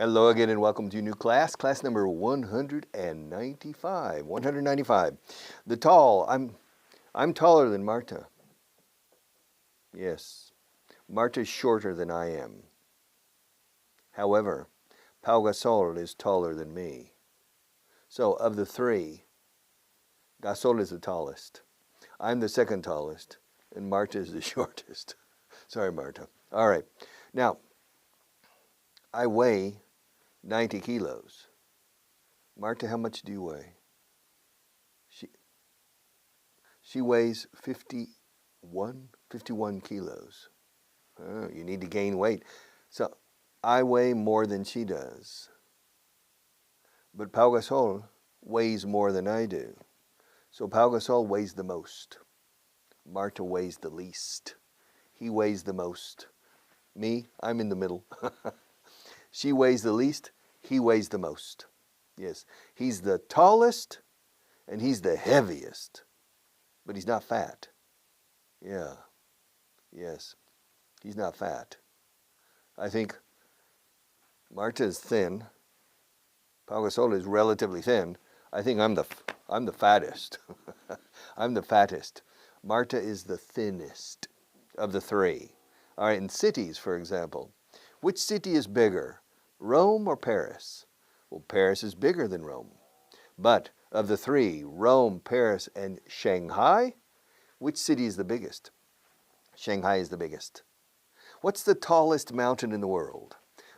Hello again and welcome to new class, class number 195. 195. The tall, I'm taller than Marta. Yes, Marta's shorter than I am. However, Pau Gasol is taller than me. So of the three, Gasol is the tallest. I'm the second tallest, and Marta is the shortest. Sorry, Marta. All right. Now, I weigh 90 kilos. Marta, how much do you weigh? She weighs 51 kilos. Oh, you need to gain weight. So I weigh more than she does. But Pau Gasol weighs more than I do. So Pau Gasol weighs the most. Marta weighs the least. He weighs the most. Me, I'm in the middle. She weighs the least. He weighs the most. Yes, he's the tallest and he's the heaviest. But he's not fat. Yeah. Yes. He's not fat. I think Marta is thin. Pau Gasol is relatively thin. I think I'm the fattest. I'm the fattest. Marta is the thinnest of the three. All right, in cities, for example, which city is bigger, Rome or Paris? Well, Paris is bigger than Rome. But of the three, Rome, Paris, and Shanghai, which city is the biggest? Shanghai is the biggest. What's the tallest mountain in the world?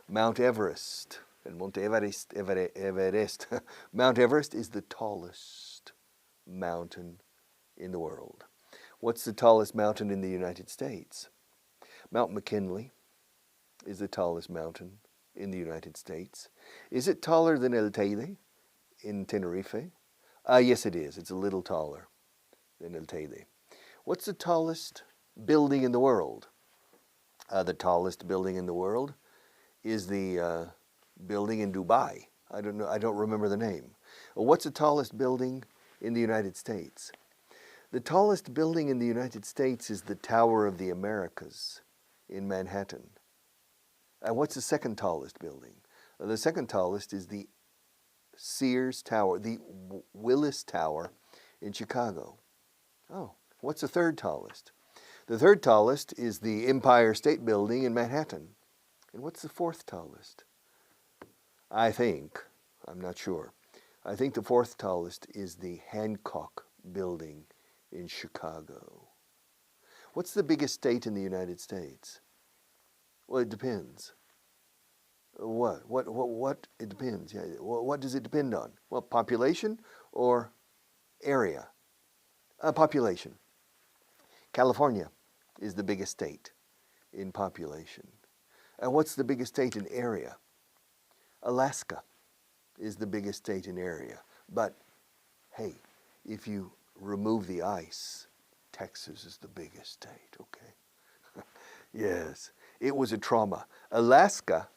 Mount Everest. And Monte Everest. Mount Everest is the tallest mountain in the world. What's the tallest mountain in the United States? Mount McKinley is the tallest mountain in the United States. Is it taller than El Teide in Tenerife? Yes, it is. It's a little taller than El Teide. What's the tallest building in the world? The tallest building in the world is the building in Dubai. I don't know. I don't remember the name. What's the tallest building in the United States? The tallest building in the United States is the Tower of the Americas in Manhattan. And what's the second tallest building? The second tallest is the Sears Tower, the Willis Tower in Chicago. Oh, what's the third tallest? The third tallest is the Empire State Building in Manhattan. And what's the fourth tallest? I'm not sure. I think the fourth tallest is the Hancock Building in Chicago. What's the biggest state in the United States? Well, it depends. What? It depends. Yeah. What does it depend on? Well, population or area? Population. California is the biggest state in population. And what's the biggest state in area? Alaska is the biggest state in area. But, hey, if you remove the ice, Texas is the biggest state, okay? Yes, it was a trauma. Alaska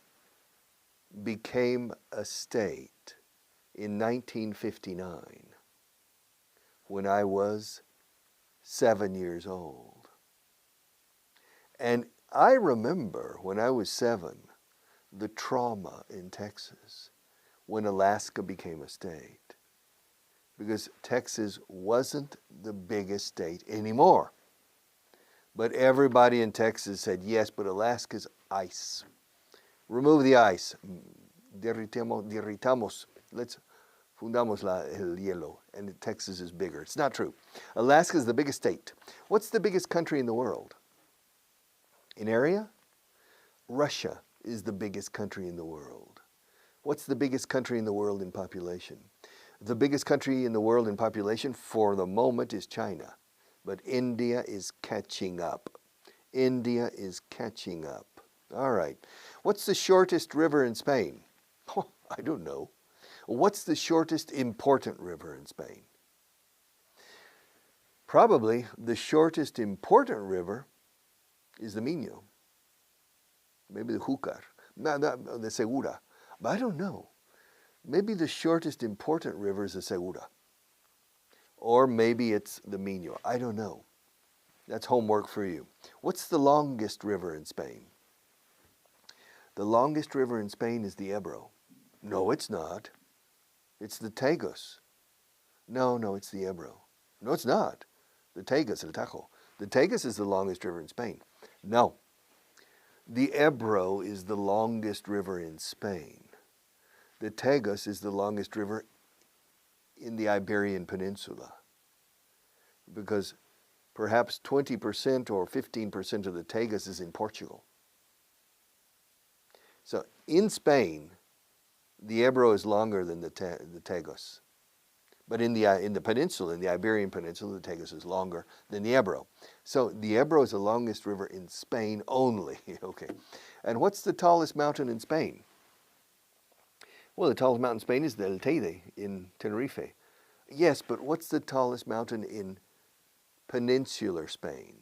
became a state in 1959 when I was 7 years old. And I remember when I was 7, the trauma in Texas when Alaska became a state, because Texas wasn't the biggest state anymore. But everybody in Texas said, yes, but Alaska's ice. Remove the ice. Derritamos. Let's fundamos el hielo. And Texas is bigger. It's not true. Alaska is the biggest state. What's the biggest country in the world? In area? Russia is the biggest country in the world. What's the biggest country in the world in population? The biggest country in the world in population for the moment is China. But India is catching up. India is catching up. All right. What's the shortest river in Spain? Oh, I don't know. What's the shortest important river in Spain? Probably the shortest important river is the Miño. Maybe the Júcar. No, the Segura. But I don't know. Maybe the shortest important river is the Segura. Or maybe it's the Miño. I don't know. That's homework for you. What's the longest river in Spain? The longest river in Spain is the Ebro. No, it's not. It's the Tagus. No, it's the Ebro. No, it's not. The Tagus, El Tajo. The Tagus is the longest river in Spain. No. The Ebro is the longest river in Spain. The Tagus is the longest river in the Iberian Peninsula, because perhaps 20% or 15% of the Tagus is in Portugal. So in Spain, the Ebro is longer than the Tagus. But in the peninsula, in the Iberian Peninsula, the Tagus is longer than the Ebro. So the Ebro is the longest river in Spain only. Okay. And what's the tallest mountain in Spain? Well, the tallest mountain in Spain is the El Teide in Tenerife. Yes, but what's the tallest mountain in peninsular Spain?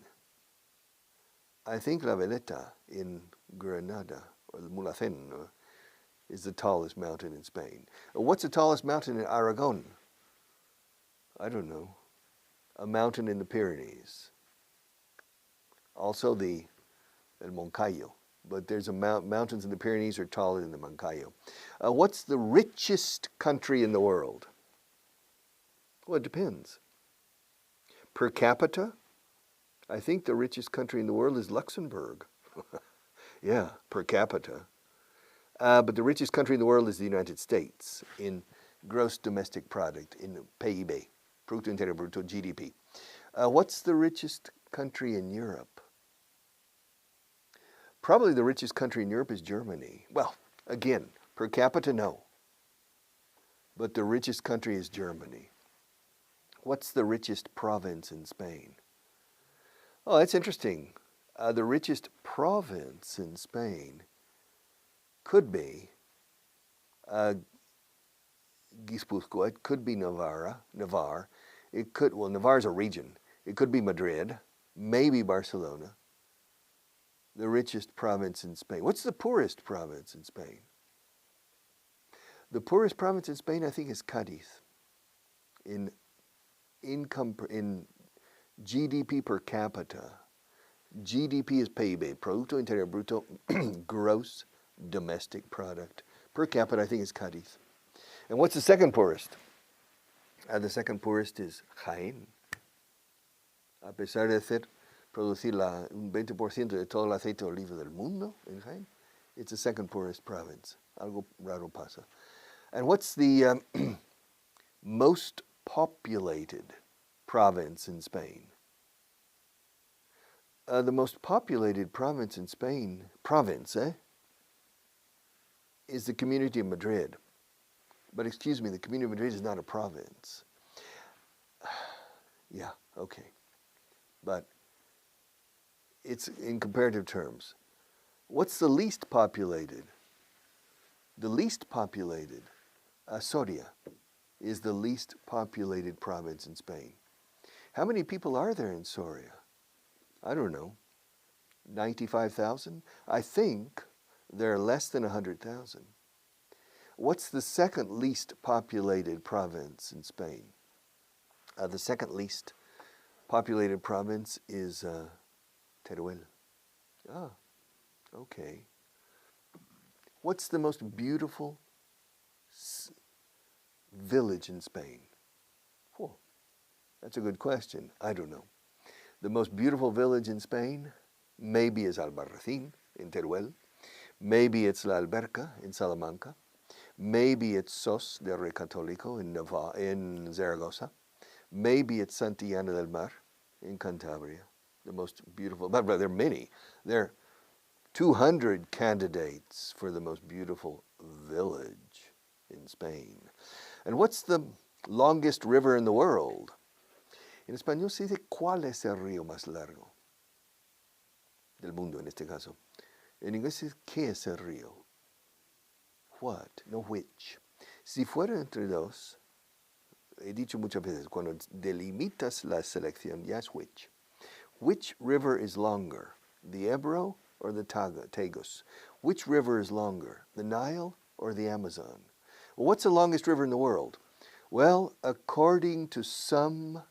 I think La Veleta in Granada, or the Mulhacén, is the tallest mountain in Spain. What's the tallest mountain in Aragon? I don't know. A mountain in the Pyrenees. Also El Moncayo. But there's mountains in the Pyrenees are taller than the Moncayo. What's the richest country in the world? Well, it depends. Per capita, I think the richest country in the world is Luxembourg. Yeah, per capita. But the richest country in the world is the United States in gross domestic product, in PIB, Producto Interno Bruto, GDP. What's the richest country in Europe? Probably the richest country in Europe is Germany. Well, again, per capita, no. But the richest country is Germany. What's the richest province in Spain? Oh, that's interesting. The richest province in Spain could be Guipúzcoa. It could be Navarre. It could, well, Navarre is a region. It could be Madrid, maybe Barcelona. The richest province in Spain. What's the poorest province in Spain? The poorest province in Spain, I think, is Cádiz. In income, in GDP per capita. GDP is PIB, Producto Interno Bruto, gross domestic product. Per capita, I think, is Cádiz. And what's the second poorest? The second poorest is Jaén. A pesar de producir un 20% de todo el aceite de oliva del mundo en Jaén, it's the second poorest province. Algo raro pasa. And what's the most populated province in Spain? The most populated province in Spain, is the Community of Madrid. But excuse me, the Community of Madrid is not a province. Yeah, okay. But it's in comparative terms. What's the least populated? The least populated, Soria, is the least populated province in Spain. How many people are there in Soria? I don't know, 95,000? I think there are less than 100,000. What's the second least populated province in Spain? The second least populated province is Teruel. Ah, okay. What's the most beautiful village in Spain? Oh, that's a good question. I don't know. The most beautiful village in Spain maybe is Albarracín in Teruel. Maybe it's La Alberca in Salamanca. Maybe it's Sos de Rey Católico in Zaragoza. Maybe it's Santillana del Mar in Cantabria. The most beautiful, but there are many. There are 200 candidates for the most beautiful village in Spain. And what's the longest river in the world? En español se dice, ¿cuál es el río más largo del mundo en este caso? En inglés es, ¿qué es el río? What, no which. Si fuera entre dos, he dicho muchas veces, cuando delimitas la selección, ya es which. Which river is longer, the Ebro or the Tagus? Which river is longer, the Nile or the Amazon? Well, what's the longest river in the world? Well, according to some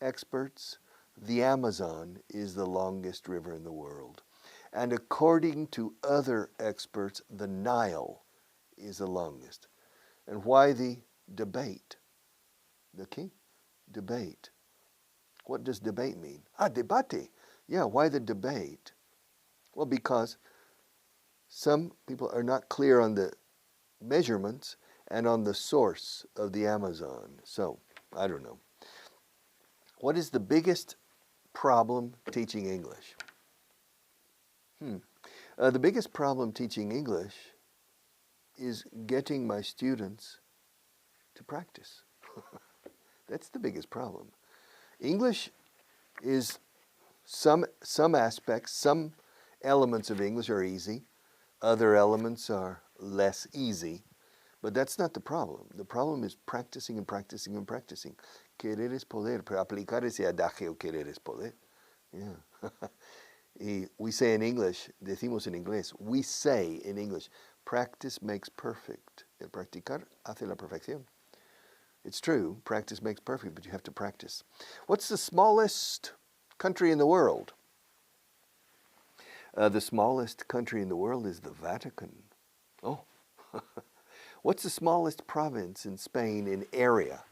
experts, the Amazon is the longest river in the world. And according to other experts, the Nile is the longest. And why the debate? The king? Debate. What does debate mean? Debate. Yeah, why the debate? Well, because some people are not clear on the measurements and on the source of the Amazon. So, I don't know. What is the biggest problem teaching English? The biggest problem teaching English is getting my students to practice. That's the biggest problem. English is some aspects, some elements of English are easy, other elements are less easy, but that's not the problem. The problem is practicing and practicing and practicing. Querer es poder, pero aplicar ese adagio querer es poder. Yeah. We say in English, decimos en inglés, we say in English, practice makes perfect. El practicar hace la perfección. It's true, practice makes perfect, but you have to practice. What's the smallest country in the world? The smallest country in the world is the Vatican. Oh. What's the smallest province in Spain in area?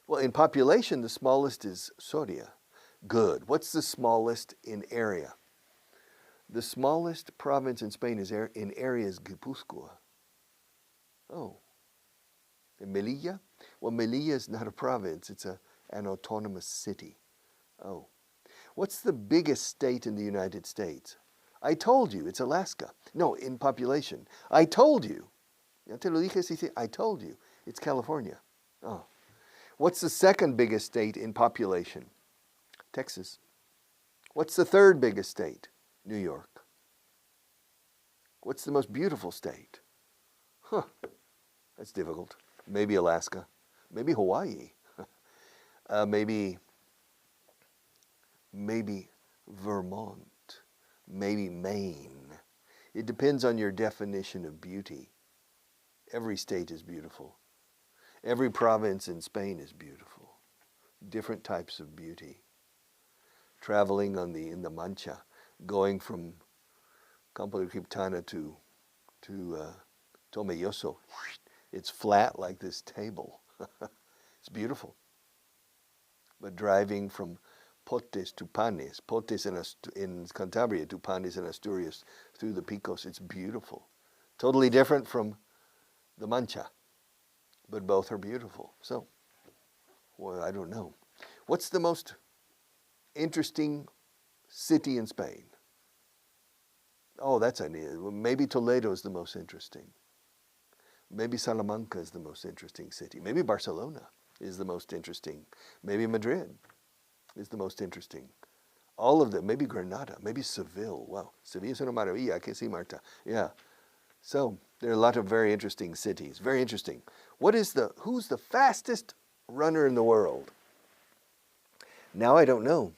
Well, in population, the smallest is Soria. Good. What's the smallest in area? The smallest province in Spain in area is Guipúzcoa. Oh. In Melilla? Well, Melilla is not a province. It's an autonomous city. Oh. What's the biggest state in the United States? I told you, it's Alaska. No, in population. I told you. Ya te lo dije, I told you. It's California. Oh. What's the second biggest state in population? Texas. What's the third biggest state? New York. What's the most beautiful state? Huh. That's difficult. Maybe Alaska. Maybe Hawaii. Maybe Vermont. Maybe Maine. It depends on your definition of beauty. Every state is beautiful. Every province in Spain is beautiful. Different types of beauty. Traveling in the Mancha, going from Campo de Criptana to Tomelloso. It's flat like this table. It's beautiful. But driving from Potes to Panes, Potes in Cantabria to Panes in Asturias, through the Picos, it's beautiful. Totally different from the Mancha, but both are beautiful. So, well, I don't know. What's the most interesting city in Spain? Oh, that's an idea. Maybe Toledo is the most interesting. Maybe Salamanca is the most interesting city. Maybe Barcelona is the most interesting. Maybe Madrid is the most interesting. All of them. Maybe Granada. Maybe Seville. Wow. Sevilla es una maravilla. Que sí, Marta. Yeah. So there are a lot of very interesting cities. Very interesting. Who's the fastest runner in the world? Now I don't know.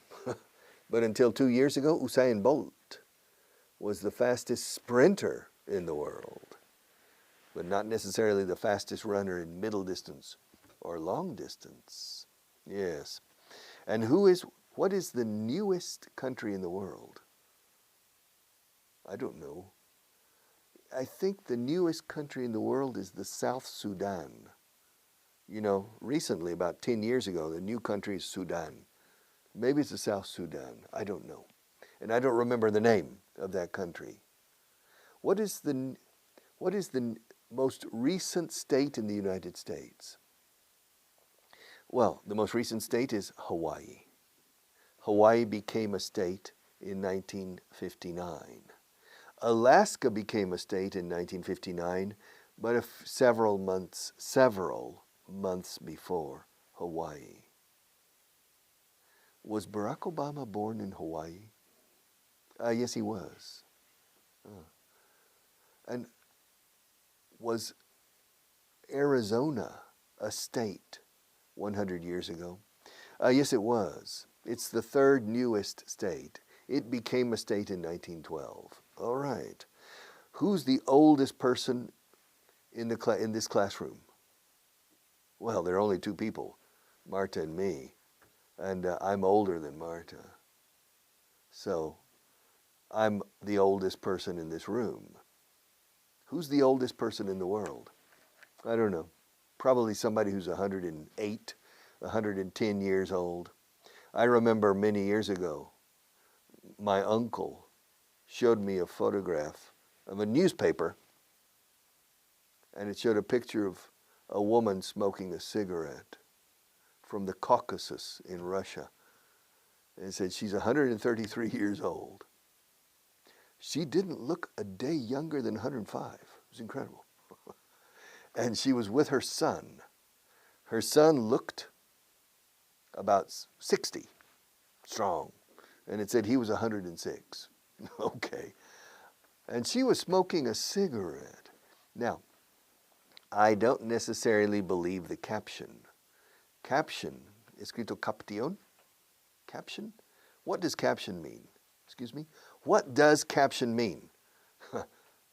But until 2 years ago, Usain Bolt was the fastest sprinter in the world, but not necessarily the fastest runner in middle distance or long distance. Yes. And what is the newest country in the world? I don't know. I think the newest country in the world is the South Sudan. You know, recently, about 10 years ago, the new country is Sudan. Maybe it's the South Sudan. I don't know. And I don't remember the name of that country. What is the most recent state in the United States? Well, the most recent state is Hawaii. Hawaii became a state in 1959. Alaska became a state in 1959, but several months before Hawaii. Was Barack Obama born in Hawaii? Yes, he was. And was Arizona a state 100 years ago? Yes, it was. It's the third newest state. It became a state in 1912. All right. Who's the oldest person in this classroom? Well, there are only two people, Marta and me. And I'm older than Marta. So I'm the oldest person in this room. Who's the oldest person in the world? I don't know. Probably somebody who's 108, 110 years old. I remember many years ago, my uncle showed me a photograph of a newspaper, and it showed a picture of a woman smoking a cigarette from the Caucasus in Russia. And it said she's 133 years old. She didn't look a day younger than 105. It was incredible. And she was with her son. Her son looked about 60, strong. And it said he was 106. Okay. And she was smoking a cigarette. Now, I don't necessarily believe the caption. Caption, escrito caption? Caption? What does caption mean? Excuse me? What does caption mean?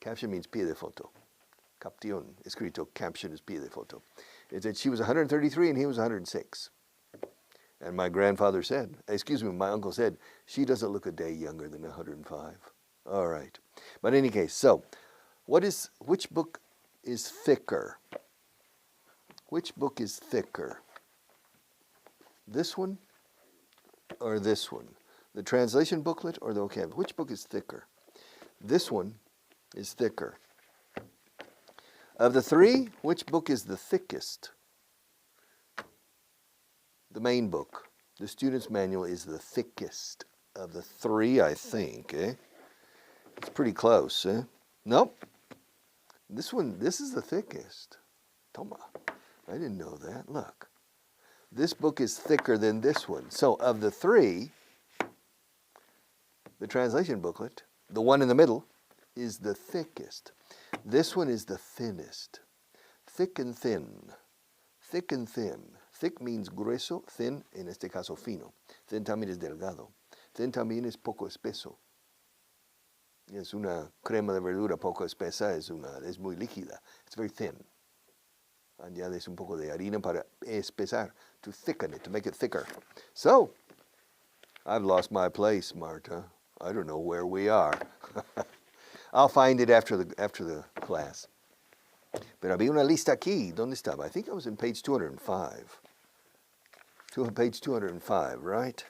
Caption means pie de foto. Caption, escrito, caption is pie de foto. It said she was 133 and he was 106. And my grandfather said, my uncle said, she doesn't look a day younger than 105. All right. But in any case, so, which book is thicker? Which book is thicker? This one or this one? The translation booklet or the vocabulary? Which book is thicker? This one is thicker. Of the three, which book is the thickest? The main book. The student's manual is the thickest of the three, I think. It's pretty close. Nope. This is the thickest. Toma. I didn't know that. Look. This book is thicker than this one. So of the three, the translation booklet, the one in the middle, is the thickest. This one is the thinnest. Thick and thin. Thick and thin. Thick means grueso, thin, en este caso fino. Thin también es delgado. Thin también es poco espeso. Es una crema de verdura poco espesa, es muy líquida. It's very thin. Añades un poco de harina para espesar, to thicken it, to make it thicker. So, I've lost my place, Marta. I don't know where we are. I'll find it after the class. Pero había una lista aquí. ¿Dónde estaba? I think I was in page 205. Page 205, right?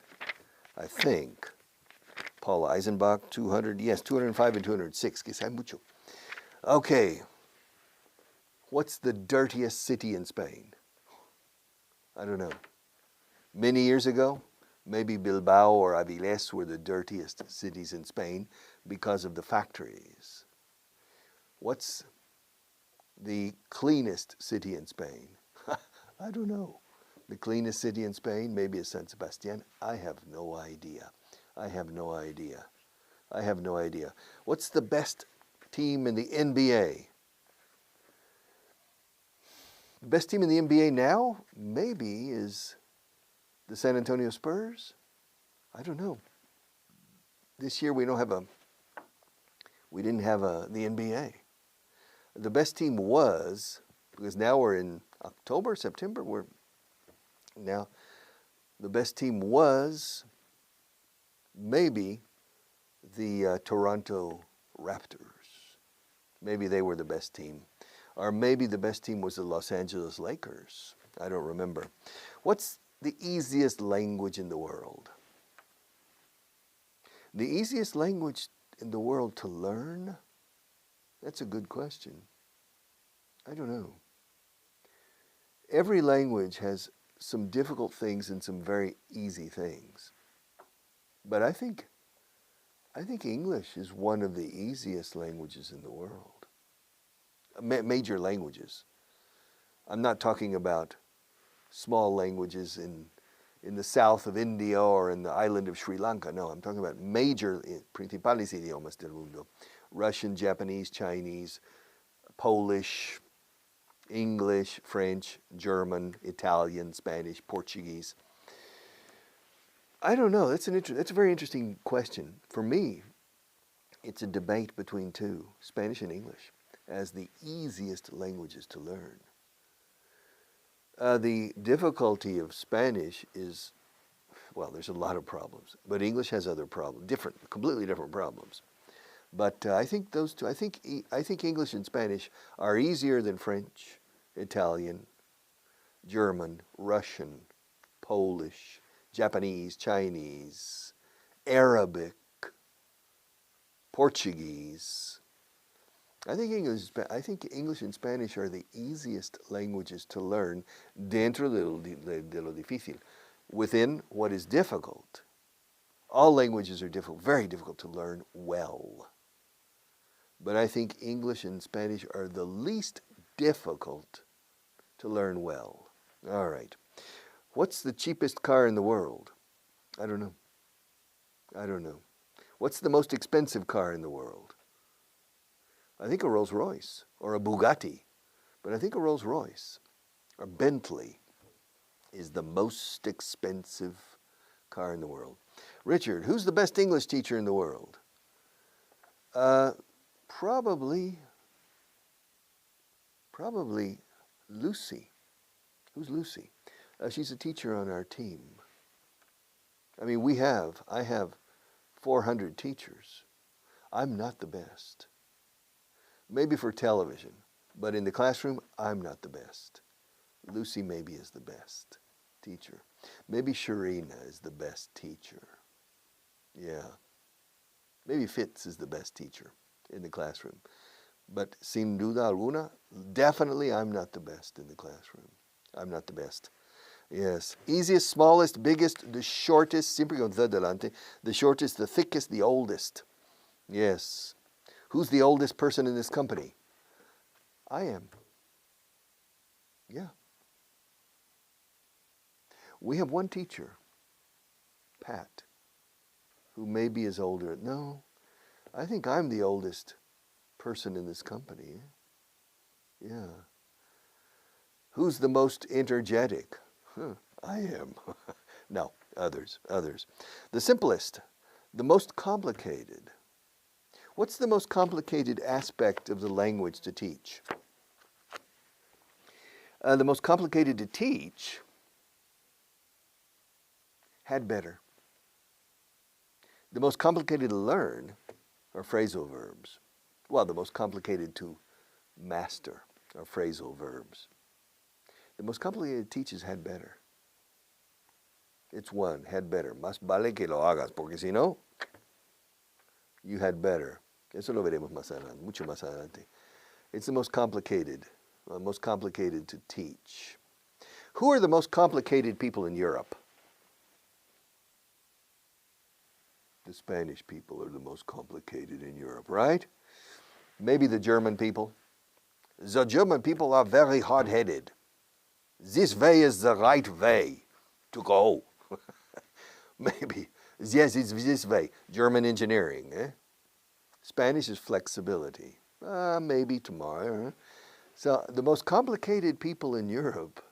I think. Paul Eisenbach, 200, yes, 205 and 206, que sabe mucho. Okay. What's the dirtiest city in Spain? I don't know. Many years ago, maybe Bilbao or Avilés were the dirtiest cities in Spain because of the factories. What's the cleanest city in Spain? I don't know. The cleanest city in Spain maybe is San Sebastián. I have no idea. I have no idea. I have no idea. What's the best team in the NBA? The best team in the NBA now maybe is the San Antonio Spurs. I don't know. This year we didn't have the NBA. The best team was, because now we're in October, September, the best team was maybe the Toronto Raptors. Maybe they were the best team. Or maybe the best team was the Los Angeles Lakers. I don't remember. What's the easiest language in the world? The easiest language in the world to learn? That's a good question. I don't know. Every language has some difficult things and some very easy things. But I think English is one of the easiest languages in the world. Major languages. I'm not talking about small languages in the south of India or in the island of Sri Lanka. No, I'm talking about major, principales idiomas del mundo. Russian, Japanese, Chinese, Polish, English, French, German, Italian, Spanish, Portuguese. I don't know. That's a very interesting question. For me, it's a debate between two, Spanish and English, as the easiest languages to learn. The difficulty of Spanish is well, there's a lot of problems, but English has other problems, completely different problems. But I think those two, I think English and Spanish are easier than French, Italian, German, Russian, Polish, Japanese, Chinese, Arabic, Portuguese. I think English and Spanish are the easiest languages to learn dentro de lo difícil. Within what is difficult, all languages are difficult, very difficult to learn well. But I think English and Spanish are the least difficult to learn well. All right. What's the cheapest car in the world? I don't know. I don't know. What's the most expensive car in the world? I think a Rolls Royce or a Bugatti, but I think a Rolls Royce or Bentley is the most expensive car in the world. Richard, who's the best English teacher in the world? Probably Lucy. Who's Lucy? She's a teacher on our team. I mean, I have 400 teachers. I'm not the best. Maybe for television, but in the classroom, I'm not the best. Lucy maybe is the best teacher. Maybe Sharina is the best teacher. Yeah. Maybe Fitz is the best teacher in the classroom. But sin duda alguna, definitely I'm not the best in the classroom. I'm not the best. Yes. Easiest, smallest, biggest, the shortest, siempre con the delante, the shortest, the thickest, the oldest. Yes. Who's the oldest person in this company? I am. Yeah. We have one teacher, Pat, who maybe is older. No, I think I'm the oldest person in this company. Yeah. Who's the most energetic? I am. No, others. The simplest, the most complicated. What's the most complicated aspect of the language to teach? The most complicated to teach, had better. The most complicated to learn are phrasal verbs. Well, the most complicated to master are phrasal verbs. The most complicated to teach is had better. It's one, had better. Más vale que lo hagas, porque si no, you had better. Eso lo veremos más adelante, mucho más adelante. It's the most complicated to teach. Who are the most complicated people in Europe? The Spanish people are the most complicated in Europe, right? Maybe the German people. The German people are very hard-headed. This way is the right way to go. Maybe. Yes, it's this way. German engineering. Spanish is flexibility. Maybe tomorrow. So the most complicated people in Europe,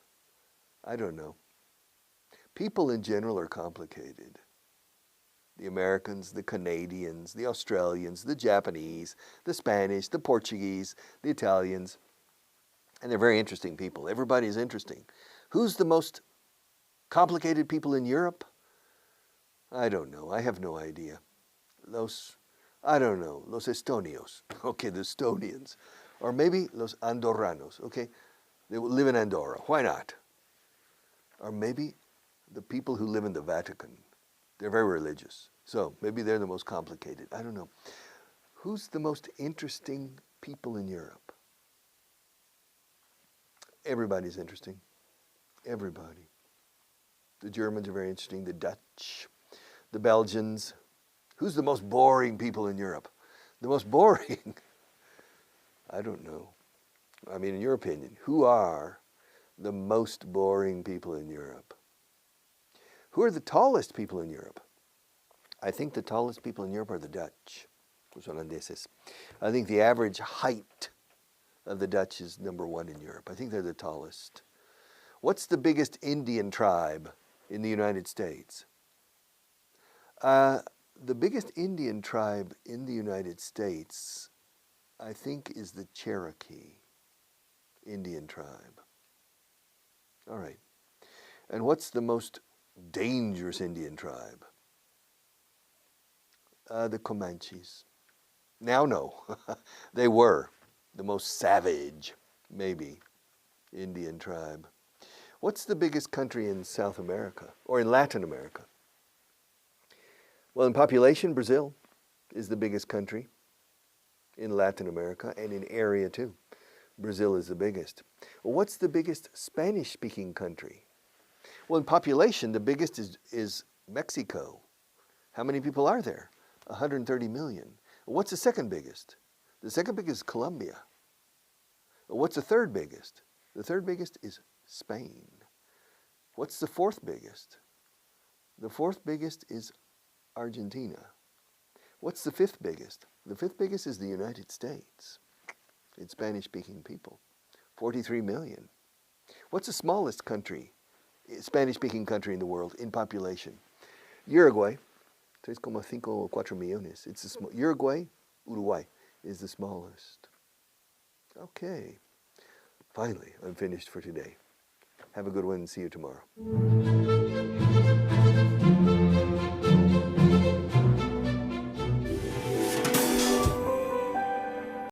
I don't know. People in general are complicated. The Americans, the Canadians, the Australians, the Japanese, the Spanish, the Portuguese, the Italians. And they're very interesting people. Everybody is interesting. Who's the most complicated people in Europe? I don't know. I have no idea. I don't know. Los Estonios. Okay, the Estonians. Or maybe los Andorranos. Okay, they live in Andorra. Why not? Or maybe the people who live in the Vatican. They're very religious. So maybe they're the most complicated. I don't know. Who's the most interesting people in Europe? Everybody's interesting. Everybody. The Germans are very interesting. The Dutch. The Belgians. Who's the most boring people in Europe? The most boring? I don't know. I mean, in your opinion, who are the most boring people in Europe? Who are the tallest people in Europe? I think the tallest people in Europe are the Dutch, los holandeses. I think the average height of the Dutch is #1 in Europe. I think they're the tallest. What's the biggest Indian tribe in the United States? The biggest Indian tribe in the United States, I think, is the Cherokee Indian tribe. All right. And what's the most dangerous Indian tribe? The Comanches. Now, no. They were the most savage, maybe, Indian tribe. What's the biggest country in South America or in Latin America? Well, in population, Brazil is the biggest country in Latin America and in area too. Brazil is the biggest. Well, what's the biggest Spanish-speaking country? Well, in population, the biggest is Mexico. How many people are there? 130 million. What's the second biggest? The second biggest is Colombia. What's the third biggest? The third biggest is Spain. What's the fourth biggest? The fourth biggest is Argentina. What's the fifth biggest? The fifth biggest is the United States. It's Spanish-speaking people, 43 million. What's the smallest country, Spanish-speaking country in the world in population? Uruguay, 3,54 millones. It's the Uruguay is the smallest. Okay, finally, I'm finished for today. Have a good one and see you tomorrow.